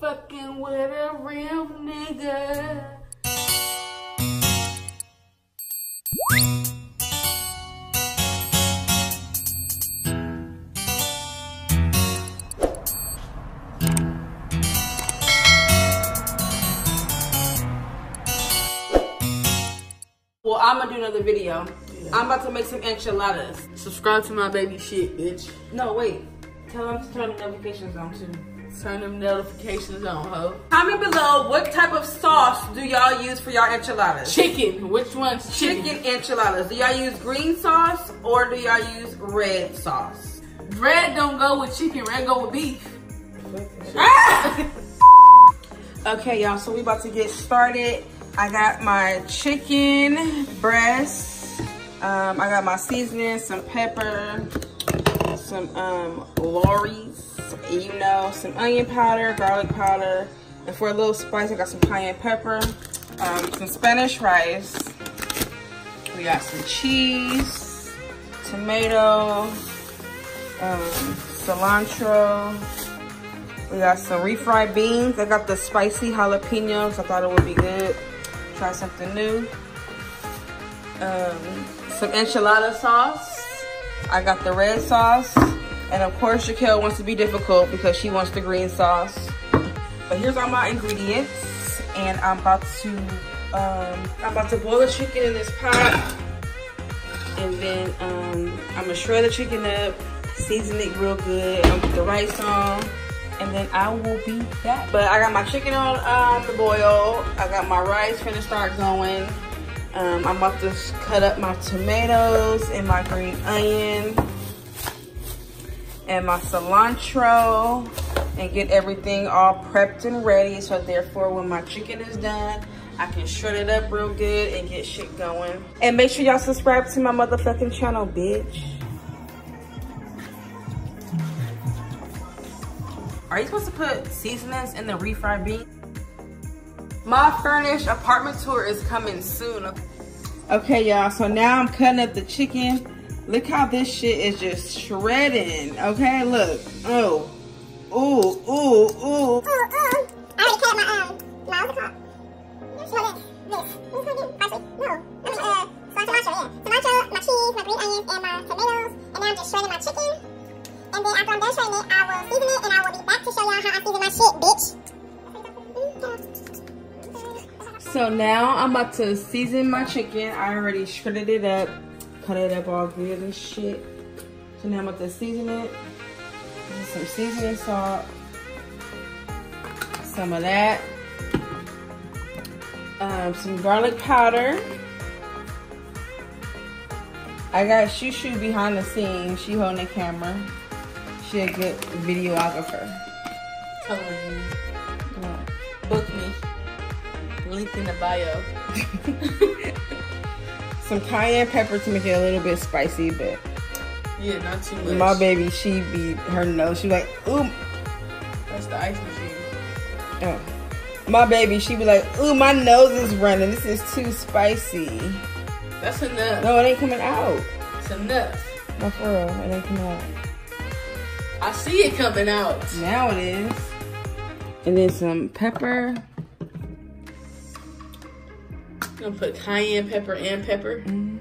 fucking with a real nigga. Well, I'm gonna do another video. Yeah. I'm about to make some enchiladas. Subscribe to my baby shit, bitch. No, wait. Tell them to turn the notifications on too. Turn them notifications on, ho. Comment below what type of sauce do y'all use for y'all enchiladas? Chicken. Which one's chicken? Chicken enchiladas. Do y'all use green sauce or do y'all use red sauce? Red don't go with chicken. Red go with beef. Okay, y'all. So we about to get started. I got my chicken breast. I got my seasoning, some pepper, some Latrice, you know, some onion powder, garlic powder, and for a little spice, I got some cayenne pepper, some Spanish rice. We got some cheese, tomato, cilantro. We got some refried beans. I got the spicy jalapenos. I thought it would be good. Try something new. Some enchilada sauce. I got the red sauce. And of course, Jaquel wants to be difficult because she wants the green sauce. But here's all my ingredients. And I'm about to boil the chicken in this pot. And then I'm gonna shred the chicken up, season it real good. I'm gonna put the rice on. And then I will be back. But I got my chicken on the boil. I got my rice finna start going. I'm about to cut up my tomatoes and my green onion and my cilantro and get everything all prepped and ready. So therefore, when my chicken is done, I can shred it up real good and get shit going. And make sure y'all subscribe to my motherfucking channel, bitch. Are you supposed to put seasonings in the refried bean? My furnished apartment tour is coming soon. Okay, y'all, so now I'm cutting up the chicken. Look how this shit is just shredding, okay? Look, oh, ooh, ooh, ooh. I already cut my, what's it called? This. What's it called again? Parsley? No. Cilantro, yeah. Cilantro, my cheese, my green onions, and my tomatoes. And now I'm just shredding my chicken. And then after I'm done shredding it, I will season it and I will be back to show y'all how I season my shit, bitch. So now I'm about to season my chicken. I already shredded it up, cut it up all good and shit. So now I'm about to season it. Some seasoning salt, some of that, some garlic powder. I got Shushu behind the scenes. She holding the camera. She a good videographer. Tell her book me. Link in the bio. Some cayenne pepper to make it a little bit spicy, but yeah, not too much. My baby, she be her nose. She like, ooh. That's the ice machine. Oh. My baby, she be like, ooh, my nose is running. This is too spicy. That's enough. No, it ain't coming out. It's enough. No, for real, it ain't coming out. I see it coming out. Now it is. And then some pepper. I'm gonna put cayenne pepper and pepper. Mm-hmm.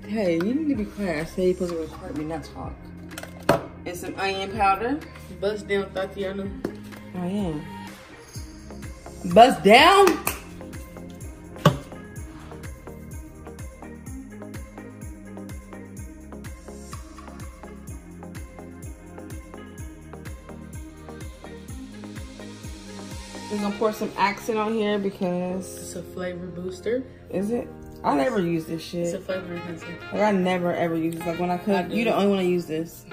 Hey, you need to be quiet. I say you're supposed to record me, not talk. And some onion powder. Bust down, Tatiana. Oh, yeah. Bust down? We're gonna pour some accent on here because it's a flavor booster. Is it? I never use this shit. It's a flavor enhancer. Like I never ever use this. Like when I cook, you the only one to use this.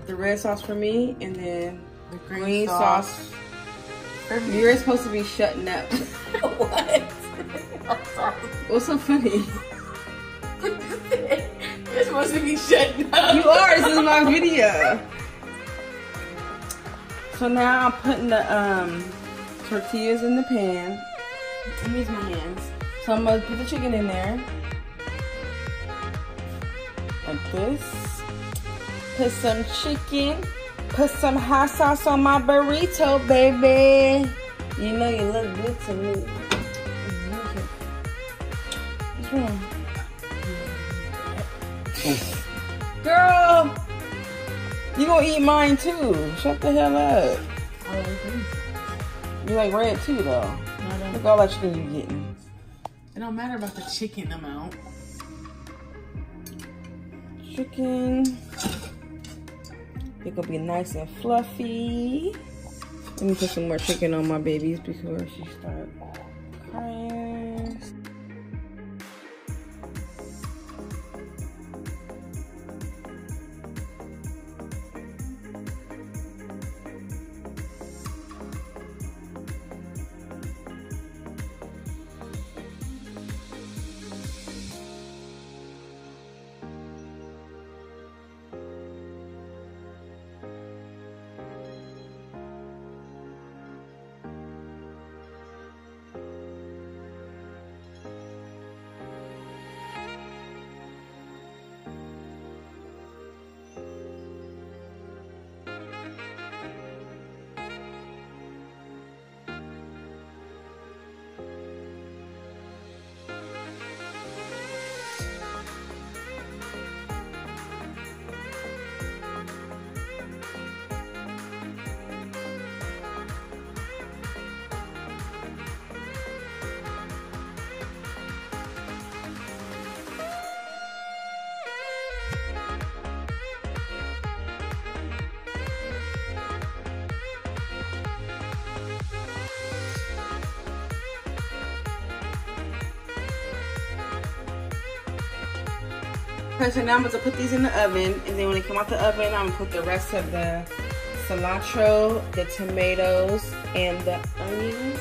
The red sauce for me, and then the green sauce. You're supposed to be shutting up. What? I'm sorry. What's so funny? You're supposed to be shutting up. You are. This is my video. So now I'm putting the tortillas in the pan. Let me use my hands. So I'm gonna put the chicken in there. Like this. Put some chicken Put some hot sauce on my burrito, baby. You know you look good to me. What's wrong? Girl, you gonna eat mine too. Shut the hell up. I like these. You like red too though. No, Look all that chicken you getting. it don't matter about the chicken amount. Chicken. It gonna be nice and fluffy. Let me put some more chicken on my babies before she start crying. Okay, so now I'm going to put these in the oven, and then when they come out the oven, I'm going to put the rest of the cilantro, the tomatoes, and the onions.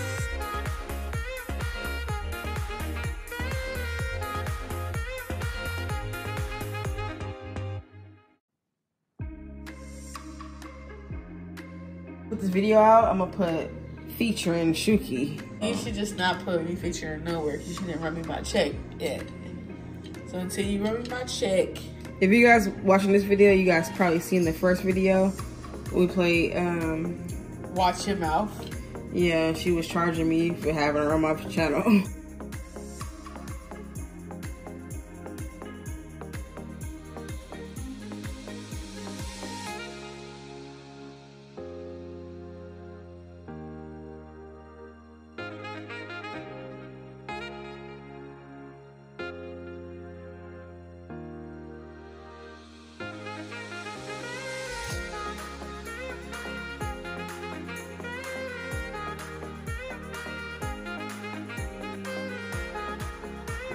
Put this video out, I'm going to put featuring Shuki. You should just not put me featuring nowhere because you didn't run me my check yet. So until you run me my check. If you guys watching this video, you guys probably seen the first video. We played, Watch your mouth. yeah, she was charging me for having her on my channel.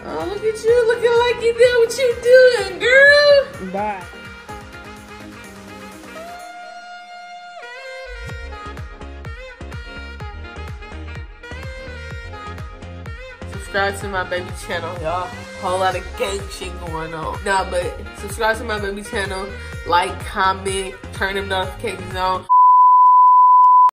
Oh, look at you looking like you know what you doing, girl. Bye. Subscribe to my baby channel, y'all. Whole lot of gang shit going on. Nah, but subscribe to my baby channel. Like, comment, turn them notifications on.